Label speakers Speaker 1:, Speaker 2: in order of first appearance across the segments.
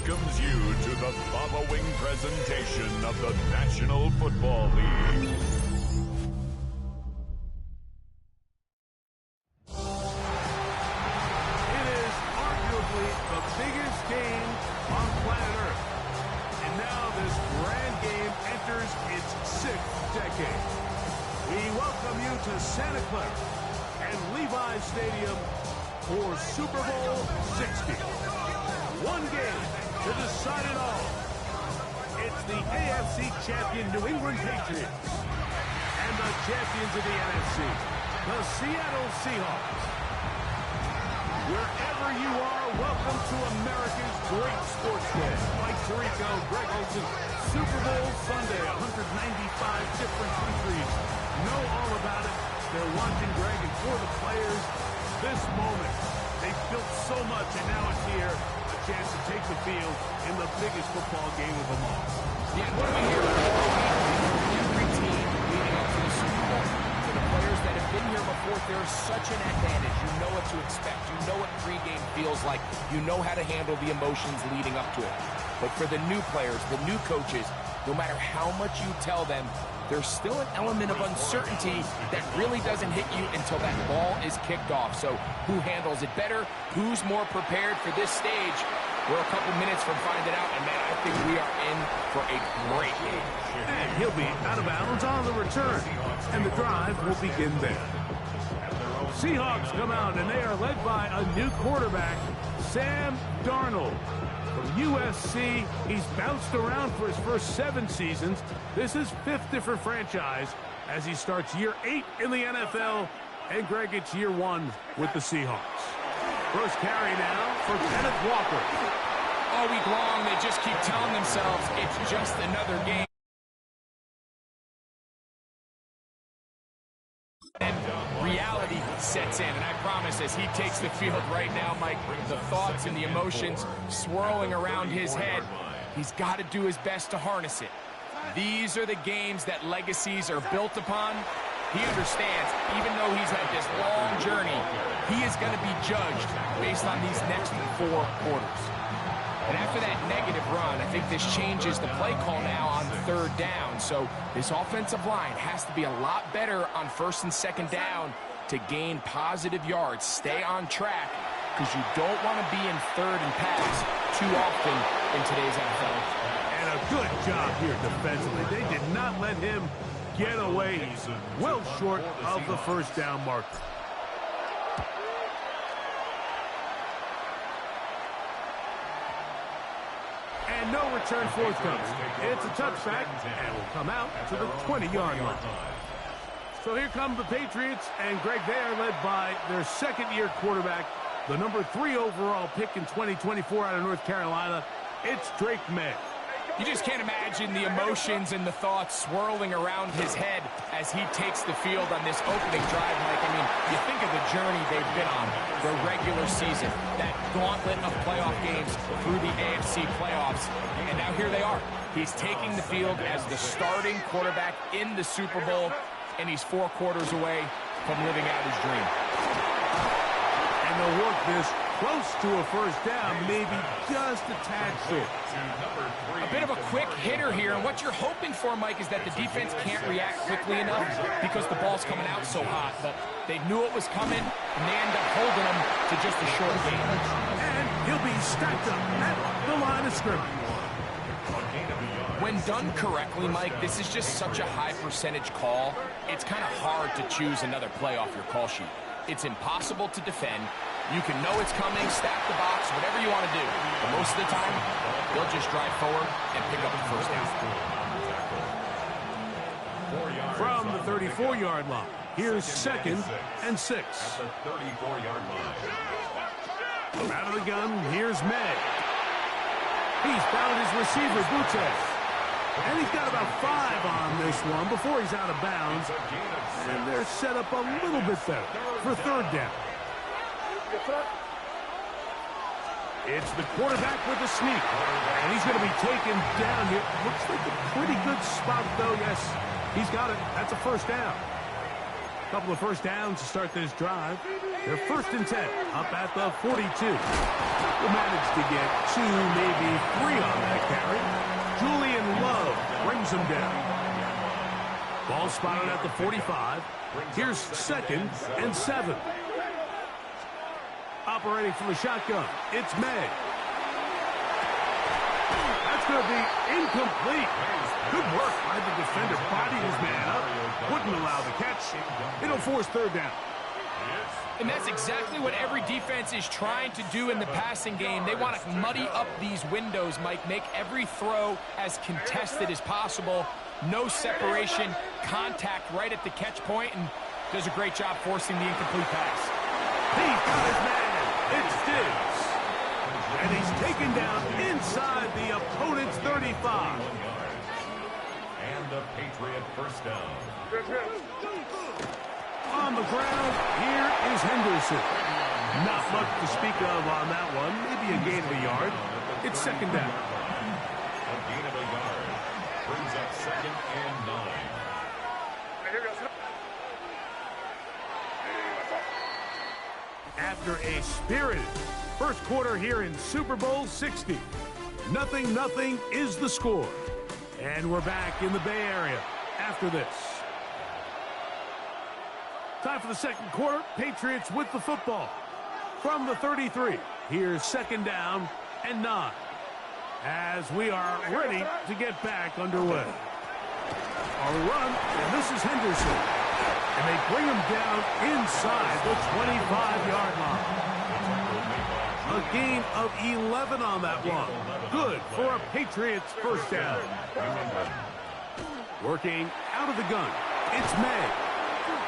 Speaker 1: welcomes you to the following presentation of the National Football League.
Speaker 2: It is arguably the biggest game on planet Earth. And now this grand game enters its 6th decade. We welcome you to Santa Clara and Levi's Stadium for Super Bowl 60. One game to decide it all. It's the AFC champion New England Patriots and the champions of the NFC, the Seattle Seahawks. Wherever you are, welcome to America's great sports day. Mike Tirico, Greg Olsen, Super Bowl Sunday, 195 different countries know all about it. They're watching Greg, and for the players, this moment, they've built so much, and now it's here. Chance to take the field in the biggest football game of them all.
Speaker 3: Yeah, what do we hear every team leading up to the Super Bowl? For the players that have been here before, there's such an advantage. You know what to expect. You know what pregame feels like. You know how to handle the emotions leading up to it. But for the new players, the new coaches, no matter how much you tell them, there's still an element of uncertainty that really doesn't hit you until that ball is kicked off. So who handles it better? Who's more prepared for this stage? We're a couple minutes from finding out, and man, I think we are in for a great game.
Speaker 2: And he'll be out of bounds on the return, and the drive will begin there. Seahawks come out, and they are led by a new quarterback, Sam Darnold. From USC, he's bounced around for his first 7 seasons. This is 5th different franchise as he starts year 8 in the NFL. And Greg, it's year 1 with the Seahawks. First carry now for Kenneth Walker.
Speaker 3: All week long, they just keep telling themselves it's just another game. And reality sets in, and I promise as he takes the field right now, Mike, the thoughts and the emotions swirling around his head, he's got to do his best to harness it. These are the games that legacies are built upon. He understands, even though he's had this long journey, he is going to be judged based on these next 4 quarters. And after that negative run, I think this changes the play call now on 3rd down. So this offensive line has to be a lot better on 1st and 2nd down to gain positive yards. Stay on track, because you don't want to be in 3rd and pass too often in today's NFL.
Speaker 2: And a good job here defensively. They did not let him get away. He's well short of the 1st down marker. And no return forthcoming. It's a touchback, and will come out to the 20-yard line. So here come the Patriots, and Greg, they are led by their 2nd-year quarterback, the number 3 overall pick in 2024 out of North Carolina, it's Drake May.
Speaker 3: You just can't imagine the emotions and the thoughts swirling around his head as he takes the field on this opening drive, Mike. I mean, you think of the journey they've been on, the regular season, that gauntlet of playoff games through the AFC playoffs, and now here they are. He's taking the field as the starting quarterback in the Super Bowl, and he's 4 quarters away from living out his dream.
Speaker 2: And they'll work this close to a first down, maybe just a tad short.
Speaker 3: A bit of a quick hitter here, and what you're hoping for, Mike, is that the defense can't react quickly enough because the ball's coming out so hot. But they knew it was coming, and they end up holding him to just a short gain.
Speaker 2: And he'll be stacked up at the line of scrimmage.
Speaker 3: When done correctly, Mike, this is just such a high percentage call. It's kind of hard to choose another play off your call sheet. It's impossible to defend. You can know it's coming, stack the box, whatever you want to do. But most of the time, they'll just drive forward and pick up the first down.
Speaker 2: From the 34-yard line, here's 2nd and 6. Out of the gun, here's May. He's found his receiver, Butte. And he's got about 5 on this one before he's out of bounds. And they're set up a little bit better for 3rd down. It's the quarterback with the sneak. And he's going to be taken down here. Looks like a pretty good spot, though. Yes, he's got it. That's a first down. A couple of first downs to start this drive. They're 1st and 10, up at the 42. Will manage to get 2, maybe 3 on that carry. Julian Love brings him down. Ball spotted at the 45. Here's 2nd and 7. Operating from the shotgun, it's May. That's going to be incomplete. Good work by the defender. Bodied his man up. Wouldn't allow the catch. It'll force 3rd down.
Speaker 3: And that's exactly what every defense is trying to do in the passing game. They want to muddy up these windows, Mike, make every throw as contested as possible. No separation, contact right at the catch point, and does a great job forcing the incomplete pass.
Speaker 2: He's got his man. It's Diggs. And he's taken down inside the opponent's 35.
Speaker 1: And the Patriot first down.
Speaker 2: On the ground, here is Henderson. Not much to speak of on that one. Maybe a gain of a yard. It's 2nd down.
Speaker 1: A gain of a yard brings up 2nd and 9.
Speaker 2: After a spirited first quarter here in Super Bowl 60. 0-0 is the score. And we're back in the Bay Area after this. Time for the 2nd quarter. Patriots with the football. From the 33, here's 2nd down and 9. As we are ready to get back underway. On the run, and this is Henderson. And they bring him down inside the 25-yard line. A gain of 11 on that one. Good for a Patriots first down. Working out of the gun, it's May.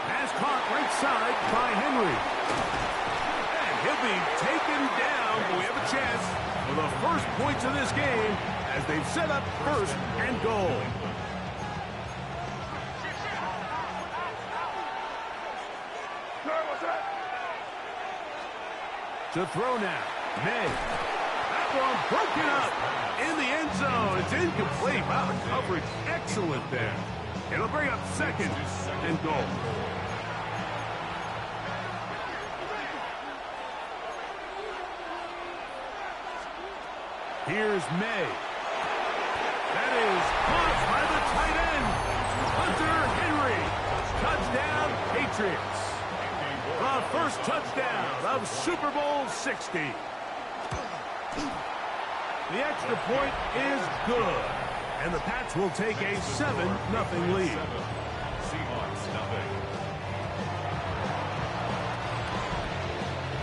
Speaker 2: Pass caught right side by Henry. And he'll be taken down, but we have a chance for the first points of this game as they've set up 1st and goal. To throw now, May. That one broken up in the end zone. It's incomplete. Wow, the coverage excellent there. It'll bring up 2nd and goal. Here's May. That is caught by the tight end, Hunter Henry. Touchdown, Patriots. The first touchdown of Super Bowl 60. The extra point is good. And the Pats will take a 7-0 lead.
Speaker 1: Seahawks 0.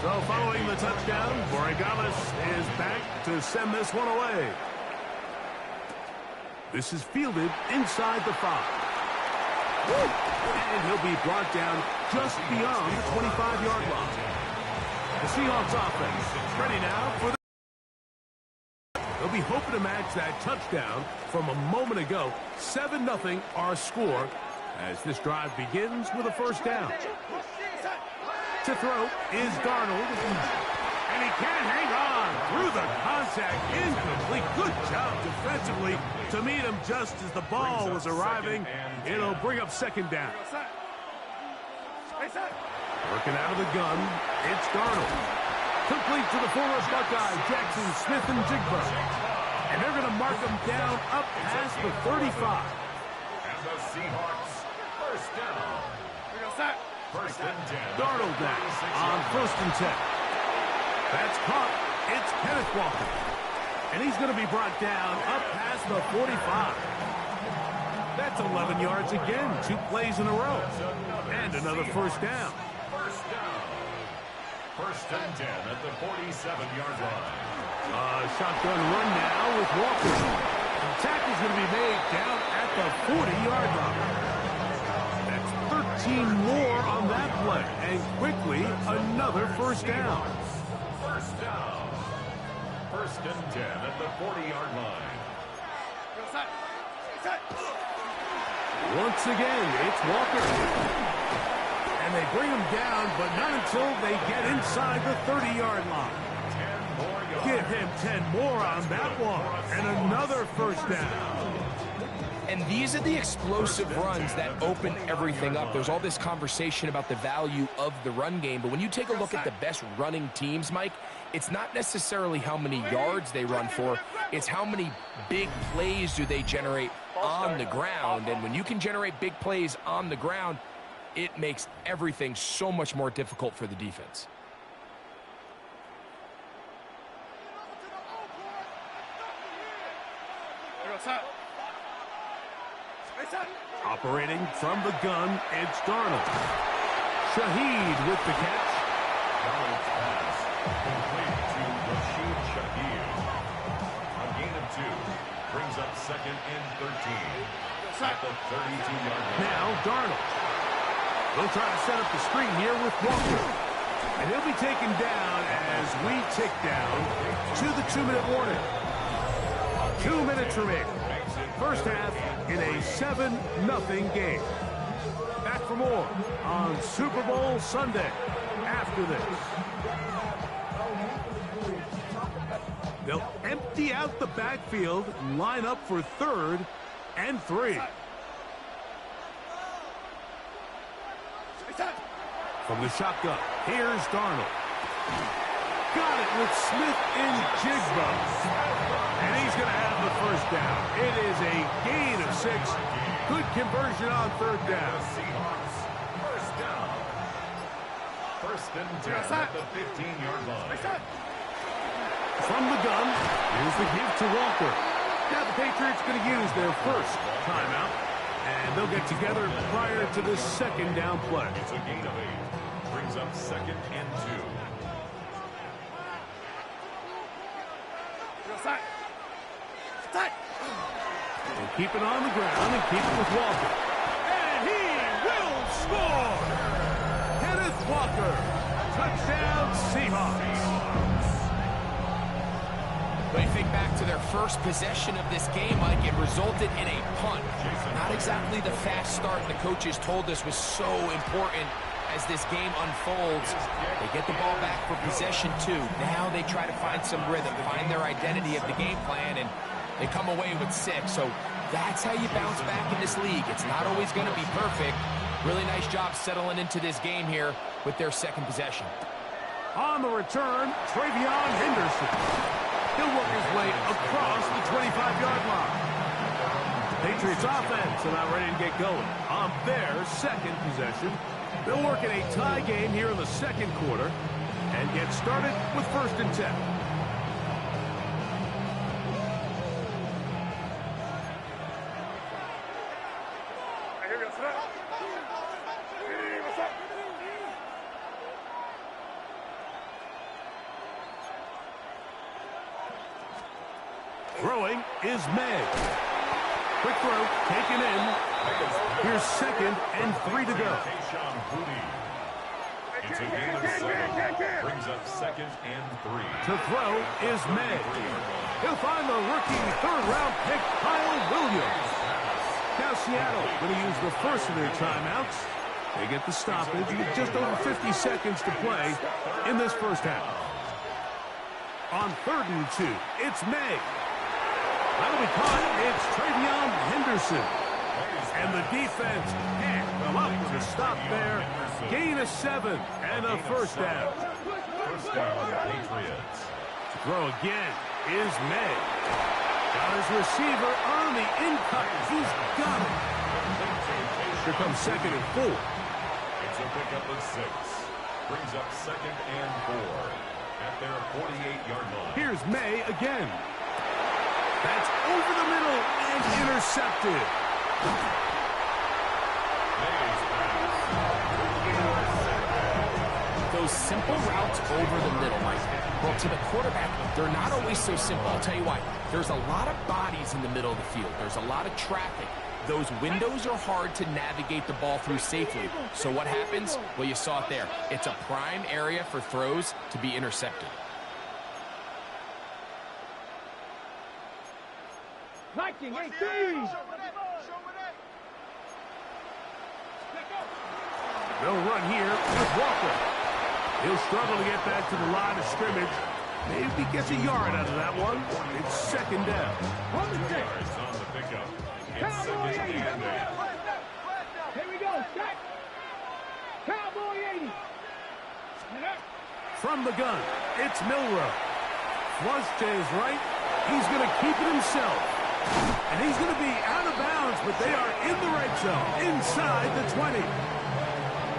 Speaker 2: So following the touchdown, Borregales is back to send this one away. This is fielded inside the 5. And he'll be brought down just beyond the 25-yard line. The Seahawks offense ready now for the... They'll be hoping to match that touchdown from a moment ago. 7-0 our score as this drive begins with a first down. To throw is Darnold. And he can't hang on through the contact. Incomplete. Good job defensively to meet him just as the ball was arriving. It'll bring up second down. Working out of the gun, it's Darnold. Complete to the former Buckeye, Jackson Smith-Njigba. And they're going to mark him down up past the 35.
Speaker 1: And the Seahawks, first down. First and 10.
Speaker 2: Darnold next on first and 10. That's caught. It's Kenneth Walker. And he's going to be brought down up past the 45. That's 11 yards again. 2 plays in a row. And another first down.
Speaker 1: First down. First and 10 at the 47-yard line.
Speaker 2: Shotgun run now with Walker. The tackle's going to be made down at the 40-yard line. That's 13 more on that play. And quickly, another first down.
Speaker 1: First down. First and 10 at the 40-yard line.
Speaker 2: Once again, it's Walker. And they bring him down, but not until they get inside the 30-yard line.
Speaker 1: 10 more yards.
Speaker 2: Give him 10 more on that one. And another first down.
Speaker 3: And these are the explosive runs that open everything up. There's all this conversation about the value of the run game, but when you take a look at the best running teams, Mike, it's not necessarily how many yards they run for, it's how many big plays do they generate on the ground. And when you can generate big plays on the ground, it makes everything so much more difficult for the defense.
Speaker 2: Operating from the gun, it's Darnold. Shaheed with the catch.
Speaker 1: Darnold's pass complete to Rashid Shaheed. A gain of 2 brings up second and 13 at the 32-yard line.
Speaker 2: Now Darnold. They'll try to set up the screen here with Walker. And he'll be taken down as we tick down to the 2-minute warning. 2 minutes remaining. First half in a 7-0 game. Back for more on Super Bowl Sunday after this. They'll empty out the backfield and line up for 3rd and 3. From the shotgun, here's Darnold. Got it with Smith-Njigba. And he's going to have the first down. It is a gain of 6. Good conversion on 3rd down.
Speaker 1: Seahawks, first down. First and 10 at the 15-yard line.
Speaker 2: From the gun, here's the give to Walker. Now the Patriots going to use their first timeout. And they'll get together prior to the second down play.
Speaker 1: It's a gain of 8. Brings up second and 2.
Speaker 2: And keep it on the ground and keep it with Walker. And he will score! Kenneth Walker. Touchdown Seahawks.
Speaker 3: When you think back to their first possession of this game, Mike, it resulted in a punt. Not exactly the fast start the coaches told us was so important as this game unfolds. They get the ball back for possession 2. Now they try to find some rhythm, find their identity of the game plan, and they come away with 6. So that's how you bounce back in this league. It's not always going to be perfect. Really nice job settling into this game here with their second possession.
Speaker 2: On the return, Travion Henderson. He'll work his way across the 25-yard line. Patriots offense are now ready to get going on their second possession. They'll work in a tie game here in the second quarter and get started with first and 10. Throwing is May. Quick throw, taken in. Here's second and 3 to go.
Speaker 1: It's a gain of 7. Brings up 2nd and 3.
Speaker 2: To throw is May. He'll find the rookie third-round pick, Kyle Williams. Now Seattle going to use the first of their timeouts. They get the stoppage with just over 50 seconds to play in this first half. On 3rd and 2, it's May. That'll be caught. It's Travion Henderson. And the defense can't come up with a stop there. Gain of 7 and a first down.
Speaker 1: First down, Patriots.
Speaker 2: Throw again is May. Got his receiver on the in-cut. He's got it. Here comes 2nd and 4.
Speaker 1: It's a pickup of 6. Brings up 2nd and 4 at their 48-yard line.
Speaker 2: Here's May again. That's over the middle and intercepted.
Speaker 3: Those simple routes over the middle, Mike. Well, to the quarterback, they're not always so simple. I'll tell you why. There's a lot of bodies in the middle of the field. There's a lot of traffic. Those windows are hard to navigate the ball through safely. So what happens? Well, you saw it there. It's a prime area for throws to be intercepted.
Speaker 2: They'll run here with Walker. He'll struggle to get back to the line of scrimmage. Maybe gets a yard out of that one. It's 2nd down.
Speaker 1: On the pickup. It's 2nd and 8.
Speaker 4: Here we go. Set. Cowboy 80.
Speaker 2: From the gun, it's Milrow. Flush to his right. He's going to keep it himself. And he's going to be out of bounds, but they are in the red zone, inside the 20.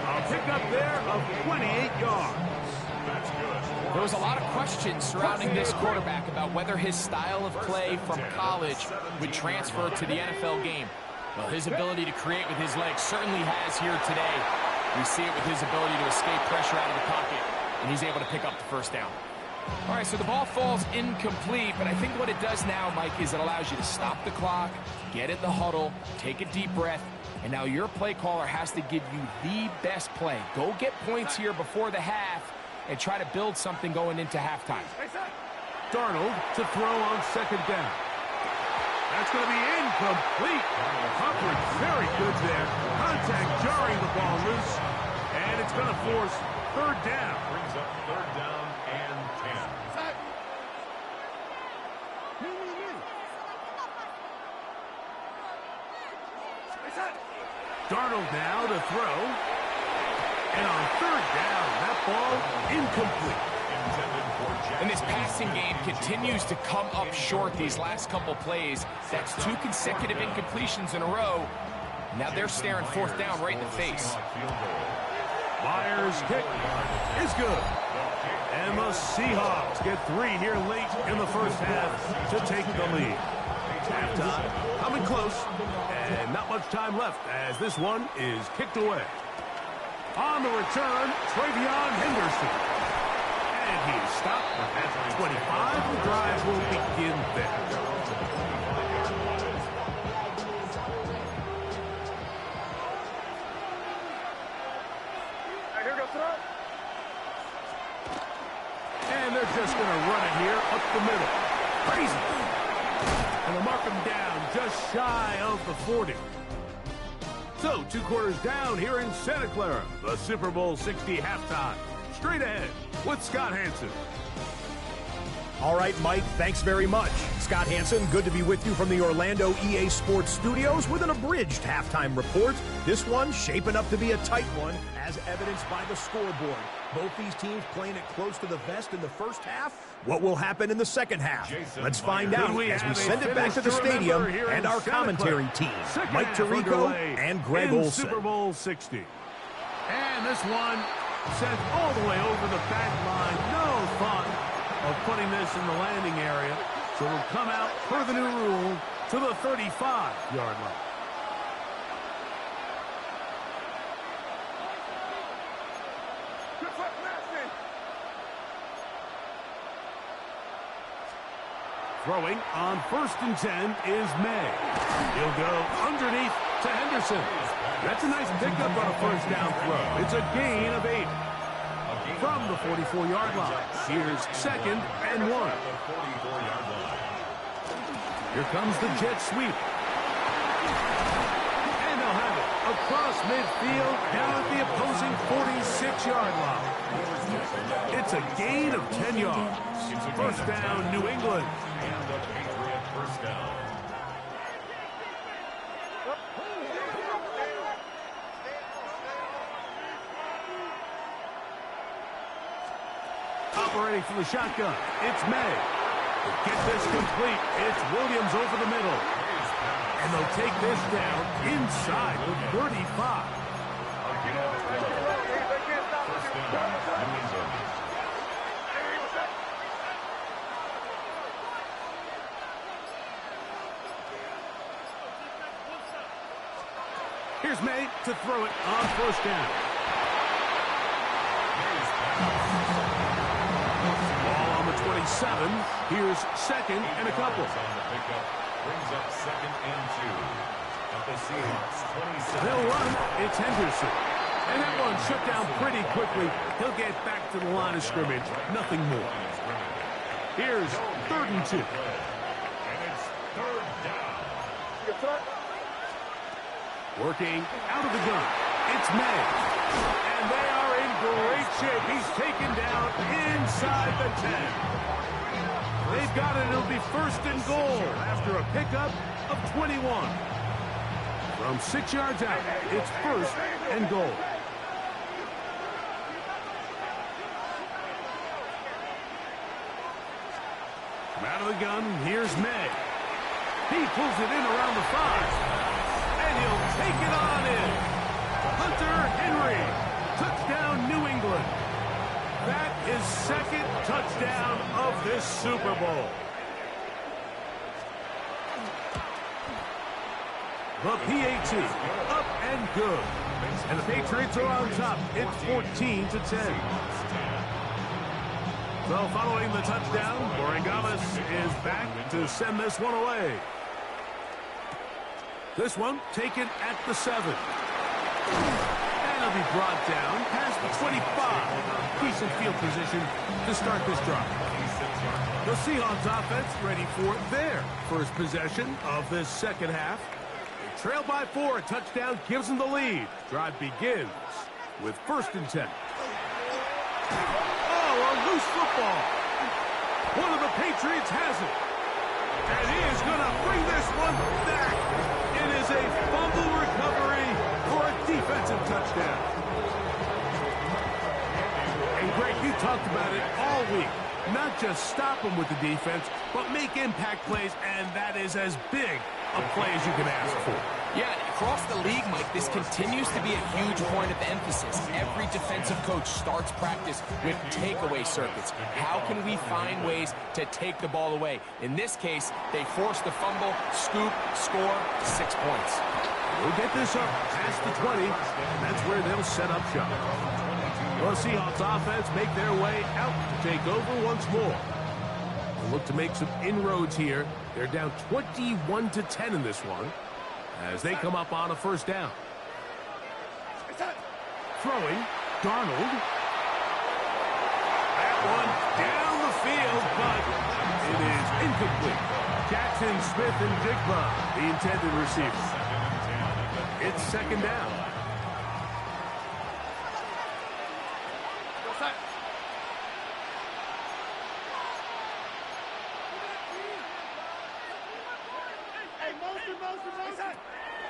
Speaker 2: A pickup there of 28 yards.
Speaker 1: That's good.
Speaker 3: There was a lot of questions surrounding this quarterback about whether his style of play from college would transfer to the NFL game. Well, his ability to create with his legs certainly has here today. We see it with his ability to escape pressure out of the pocket, and he's able to pick up the first down. All right, so the ball falls incomplete, but I think what it does now, Mike, is it allows you to stop the clock, get in the huddle, take a deep breath, and now your play caller has to give you the best play. Go get points here before the half and try to build something going into halftime.
Speaker 2: Darnold to throw on 2nd down. That's going to be incomplete. Coverage very good there. Contact jarring the ball loose, and it's going to force 3rd down.
Speaker 1: Brings up 3rd down and 10.
Speaker 2: Darnold now to throw. And on 3rd down, that ball incomplete.
Speaker 3: And this passing game continues to come up short these last couple plays. That's 2 consecutive incompletions in a row. Now they're staring 4th down right in the face.
Speaker 2: Myers' kick is good. And the Seahawks get 3 here late in the first half to take the lead. Halftime coming close, and not much time left as this one is kicked away. On the return, Travion Henderson. And he is stopped at 25. The drive will begin there. And they're just going to run it here up the middle. Crazy. And they'll mark him down just shy of the 40. So, 2 quarters down here in Santa Clara. The Super Bowl 60 halftime. Straight ahead with Scott Hanson.
Speaker 5: All right, Mike, thanks very much. Scott Hanson, good to be with you from the Orlando EA Sports Studios with an abridged halftime report. This one shaping up to be a tight one, as evidenced by the scoreboard. Both these teams playing it close to the vest in the first half. What will happen in the second half? Let's find out as we send it back to the stadium and our commentary team, Mike Tirico and Greg Olson.
Speaker 2: Super Bowl 60. And this one sent all the way over the back line. No thought of putting this in the landing area. So it'll come out per the new rule to the 35-yard line. Throwing on 1st and 10 is May. He'll go underneath to Henderson. That's a nice pickup on a 1st down throw. It's a gain of 8. the 44-yard line. Here's 2nd and 1. Here comes the jet sweep. And they'll have it across midfield down at the opposing 46-yard line. It's a gain of 10 yards. First down, New England.
Speaker 1: And the Patriot first down.
Speaker 2: Operating from the shotgun, it's May. To get this complete, it's Williams over the middle. And they'll take this down inside the 35.
Speaker 1: First down, New England.
Speaker 2: Here's May to throw it on first down. Ball on the 27. Here's 2nd and a couple.
Speaker 1: On the pickup, brings up 2nd and 2. At the Seahawks 27.
Speaker 2: They'll run. It's Henderson. And that one shut down pretty quickly. He'll get back to the line of scrimmage. Nothing more. Here's 3rd and 2.
Speaker 1: And it's 3rd down.
Speaker 2: Working out of the gun. It's May. And they are in great shape. He's taken down inside the 10. They've got it. It'll be 1st and goal after a pickup of 21. From 6 yards out, it's 1st and goal. From out of the gun, here's May. He pulls it in around the 5. And he'll take it on in. Hunter Henry. Touchdown, New England. That is 2nd touchdown of this Super Bowl. The PAT up and good. And the Patriots are on top. It's 14-10. So following the touchdown, Boringalis is back to send this one away. This one taken at the 7. And it'll be brought down past the 25. Decent field position to start this drive. The Seahawks offense ready for their first possession of this second half. They trail by 4. A touchdown gives them the lead. Drive begins with 1st and 10. Oh, a loose football. One of the Patriots has it. And he is going to bring this one back. It is a fumble recovery for a defensive touchdown. And Greg, you talked about it all week. Not just stop them with the defense, but make impact plays, and that is as big a play as you can ask for.
Speaker 3: Yeah, across the league, Mike, this continues to be a huge point of emphasis. Every defensive coach starts practice with takeaway circuits. How can we find ways to take the ball away? In this case, they force the fumble, scoop, score, 6 points.
Speaker 2: We'll get this up past the 20, and that's where they'll set up shop. The Seahawks offense make their way out to take over once more. They'll look to make some inroads here. They're down 21-10 in this one as they come up on a first down. Throwing, Darnold. That one down the field, but it is incomplete. Jackson, Smith, and Jigba, the intended receiver. It's 2nd down.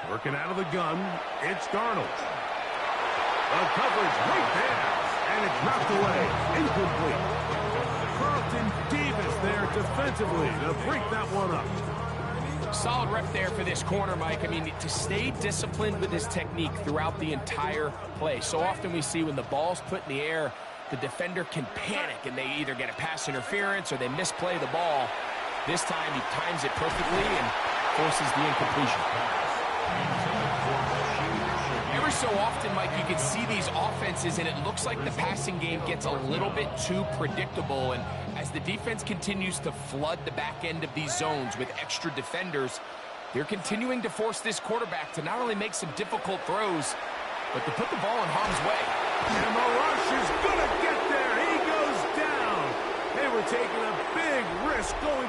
Speaker 2: Working out of the gun, it's Darnold. The coverage right there, and it's knocked away. Incomplete. Carlton Davis there defensively to break that one up.
Speaker 3: Solid rep there for this corner, Mike. I mean, to stay disciplined with his technique throughout the entire play. So often we see when the ball's put in the air, the defender can panic, and they either get a pass interference or they misplay the ball. This time he times it perfectly and forces the incompletion. Every so often, Mike, you can see these offenses, and it looks like the passing game gets a little bit too predictable. And as the defense continues to flood the back end of these zones with extra defenders, they're continuing to force this quarterback to not only make some difficult throws, but to put the ball in harm's way.
Speaker 2: And the rush is going to get there. He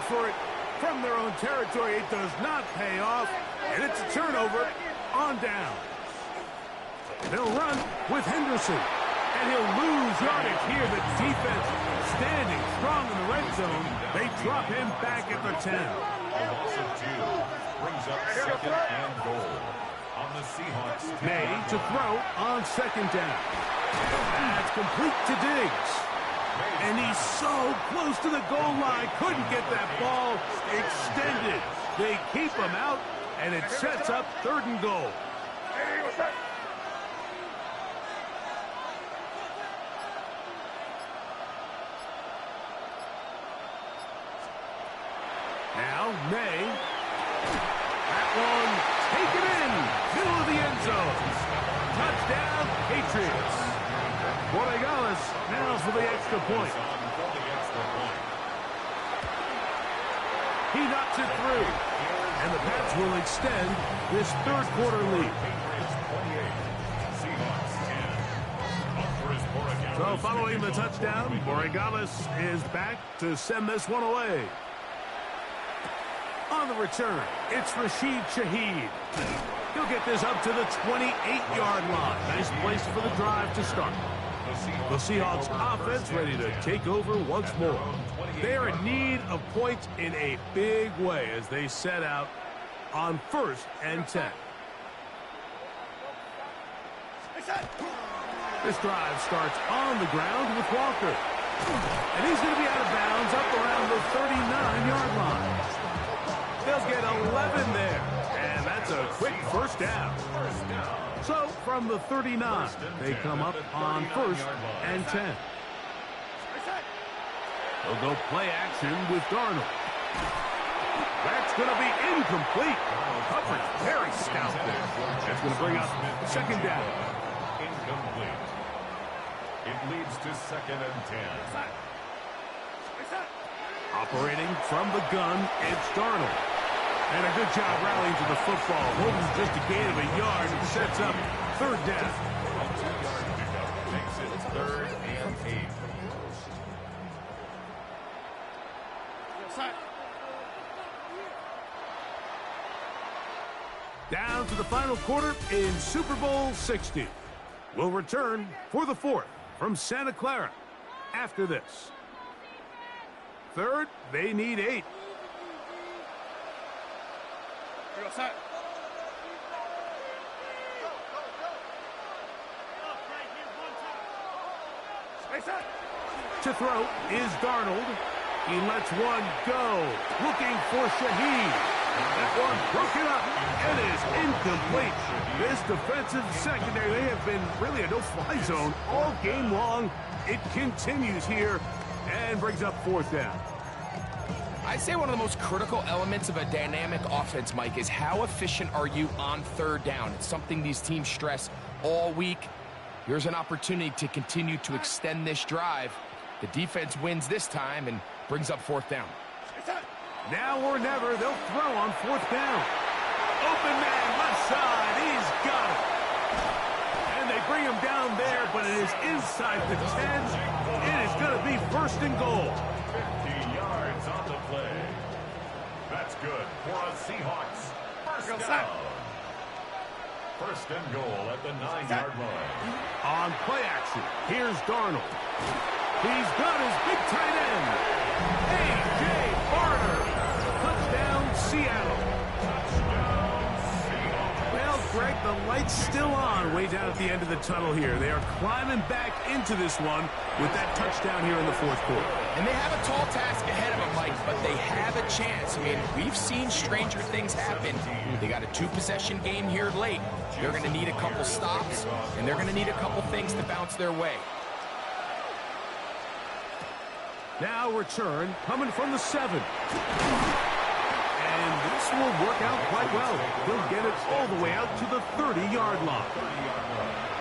Speaker 2: for it from their own territory. It does not pay off, and it's a turnover on down. They'll run with Henderson, and he'll lose yardage here. The defense standing strong in the red zone. They drop him back at the 10.
Speaker 1: A loss of 2 brings up second and goal on the Seahawks.
Speaker 2: May to throw on second down. That's complete to Diggs. And he's so close to the goal line. Couldn't get that ball extended. They keep him out, and it sets up 3rd and goal. Now, May. That one taken in. Middle of the end zone. Touchdown, Patriots. Borregales now for the extra point. He knocks it through. And the Pats will extend this 3rd quarter lead. So following the touchdown, Borregales is back to send this one away. On the return, it's Rashid Shaheed. He'll get this up to the 28-yard line. Nice place for the drive to start. The Seahawks offense ready to take over once more. They are in need of points in a big way as they set out on 1st and 10. This drive starts on the ground with Walker. And he's going to be out of bounds up around the 39-yard line. They'll get 11 there, and that's a quick 1st down. So, from the 39, they come up on 1st and 10. They'll go play action with Darnold. That's going to be incomplete. Coverage very stout there. That's going to bring up 2nd down.
Speaker 1: Incomplete. It leads to 2nd and 10.
Speaker 2: Operating from the gun, it's Darnold. And a good job rallying to the football. Holding just a gain of a yard and sets up 3rd down.
Speaker 1: A 2-yard pickup makes it 3rd and 8.
Speaker 2: Down to the final quarter in Super Bowl 60. We'll return for the 4th from Santa Clara after this. 3rd, they need 8. To throw is Darnold. He lets one go. Looking for Shaheed. That one broken up. It is incomplete. This defensive secondary, they have been really a no-fly zone all game long. It continues here and brings up 4th down.
Speaker 3: I'd say one of the most critical elements of a dynamic offense, Mike, is how efficient are you on 3rd down. It's something these teams stress all week. Here's an opportunity to continue to extend this drive. The defense wins this time and brings up 4th down.
Speaker 2: Now or never, they'll throw on 4th down. Open man, left side, he's got it. And they bring him down there, but it is inside the 10. It is going to be 1st and goal.
Speaker 1: 50 yards on the play. That's good for a Seahawks 1st down. 1st and goal at the 9-yard line.
Speaker 2: On play action, here's Darnold. He's got his big tight end. A.J. Barner. Touchdown, Seattle. Well, Greg, the light's still on way down at the end of the tunnel here. They are climbing back into this one with that touchdown here in the 4th quarter.
Speaker 3: And they have a tall task ahead of them, Mike, but they have a chance. I mean, we've seen stranger things happen. They got a 2-possession game here late. They're going to need a couple stops, and they're going to need a couple things to bounce their way.
Speaker 2: Now return coming from the 7. And this will work out quite well. He'll get it all the way out to the 30-yard line.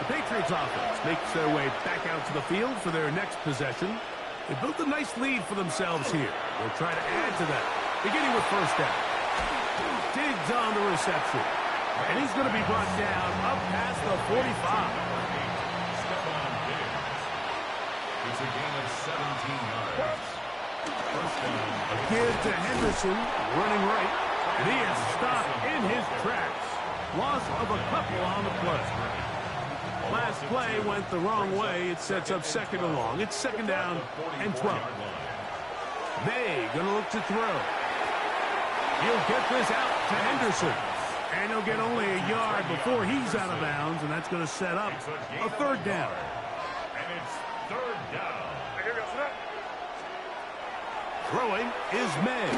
Speaker 2: The Patriots offense makes their way back out to the field for their next possession. They built a nice lead for themselves here. They'll try to add to that, beginning with 1st down. Diggs on the reception. And he's going to be brought down up past the 45.
Speaker 1: It's a gain of 17 yards.
Speaker 2: A give to Henderson, running right. And he is stopped in his tracks. Loss of a couple on the play. Last play went the wrong way. It sets up second and long. It's second down and 12. They gonna look to throw. He'll get this out to Henderson. And he'll get only a yard before he's out of bounds, and that's gonna set up a third down.
Speaker 1: And it's third down.
Speaker 2: Throwing is May.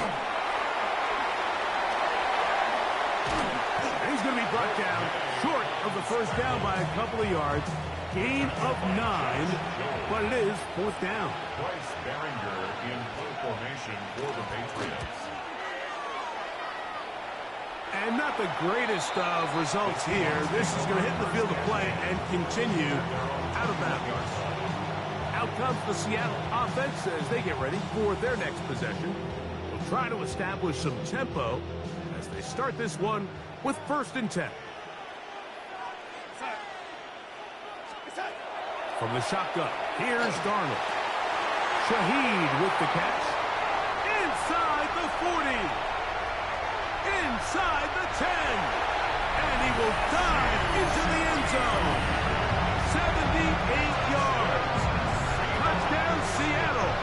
Speaker 2: And he's going to be brought down short of the first down by a couple of yards. Gain of 9, but it is fourth down.
Speaker 1: Bryce Behringer in full formation for the Patriots.
Speaker 2: And not the greatest of results here. This is going to hit the field of play and continue out of bounds. Out comes the Seattle offense as they get ready for their next possession. They'll try to establish some tempo as they start this one with 1st and 10. From the shotgun, here's Darnold. Shaheed with the catch. Inside the 40. Inside the 10. And he will dive into the end zone. 78 yards. Touchdown, Seattle.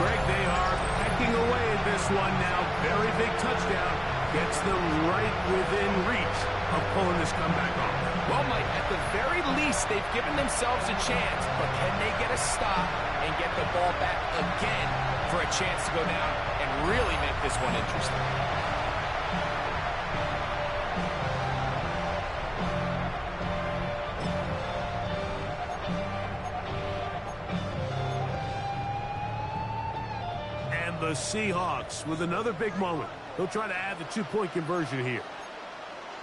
Speaker 2: Greg, they are pecking away at this one now. Very big touchdown. Gets them right within reach of pulling this comeback off.
Speaker 3: Well, Mike, at the very least, they've given themselves a chance, but can they get a stop and get the ball back again for a chance to go down and really make this one interesting?
Speaker 2: And the Seahawks with another big moment. They'll try to add the 2-point conversion here.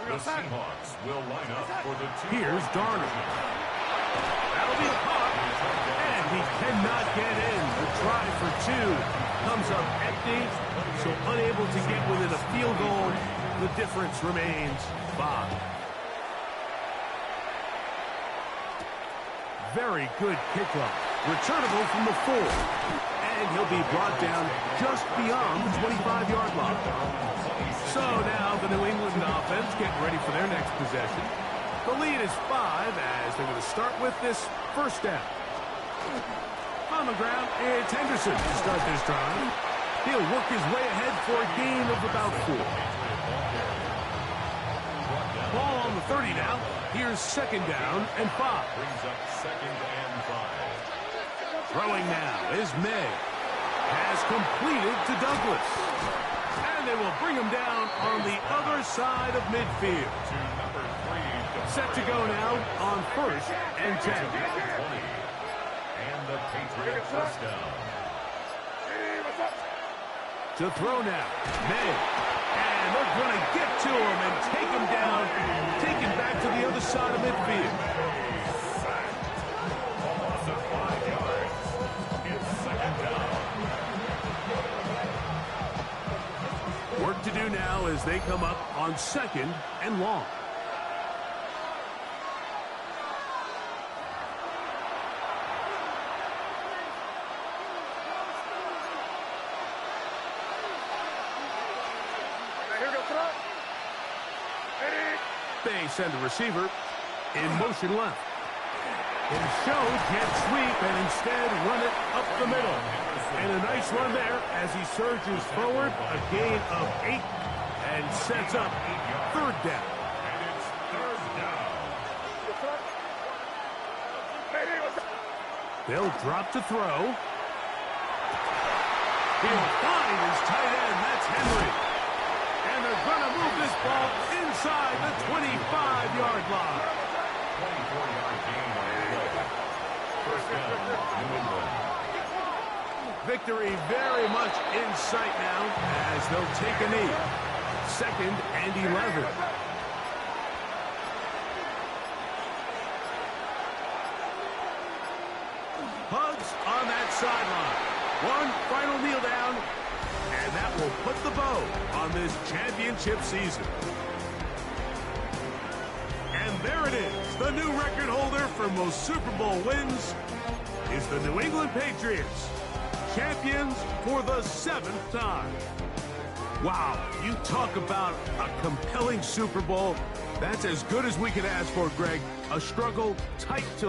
Speaker 1: The Seahawks will line up for the 2.
Speaker 2: Here's Darnold. That'll be caught. And he cannot get in. The try for 2 comes up empty, so unable to get within a field goal. The difference remains 5. Very good kickoff. Returnable from the 4. And he'll be brought down just beyond the 25-yard line. So now the New England offense getting ready for their next possession. The lead is 5 as they're going to start with this first down. On the ground, it's Henderson to start this drive. He'll work his way ahead for a gain of about 4. Ball on the 30 now. Here's second down and 5.
Speaker 1: Brings up second and 5.
Speaker 2: Throwing now is May. Has completed to Douglas. And they will bring him down on the other side of midfield.
Speaker 1: To number 3.
Speaker 2: Set to go now on 1st and 10.
Speaker 1: And the Patriots first down.
Speaker 2: To throw now, May. And they're going to get to him and take him down. Take him back to the other side of midfield.
Speaker 1: Loss of 5 yards. It's second down.
Speaker 2: Work to do now as they come up on 2nd and long. They send the receiver in motion left. And show jet sweep and instead run it up the middle. And a nice run there as he surges forward. A gain of 8 and sets up third down.
Speaker 1: And it's third down.
Speaker 2: They'll drop to throw. He'll find his tight end. That's Henry. And they're going to move this ball inside the 25-yard line.
Speaker 1: 24-yard gain on the play. First down, New England.
Speaker 2: Victory very much in sight now as they'll take a knee. 2nd and 11. Hugs on that sideline. One final kneel down, and that will put the bow on this championship season. And there it is, the new record holder for most Super Bowl wins. is the New England Patriots, champions for the 7th time. Wow, you talk about a compelling Super Bowl. That's as good as we could ask for, Greg. A struggle tight to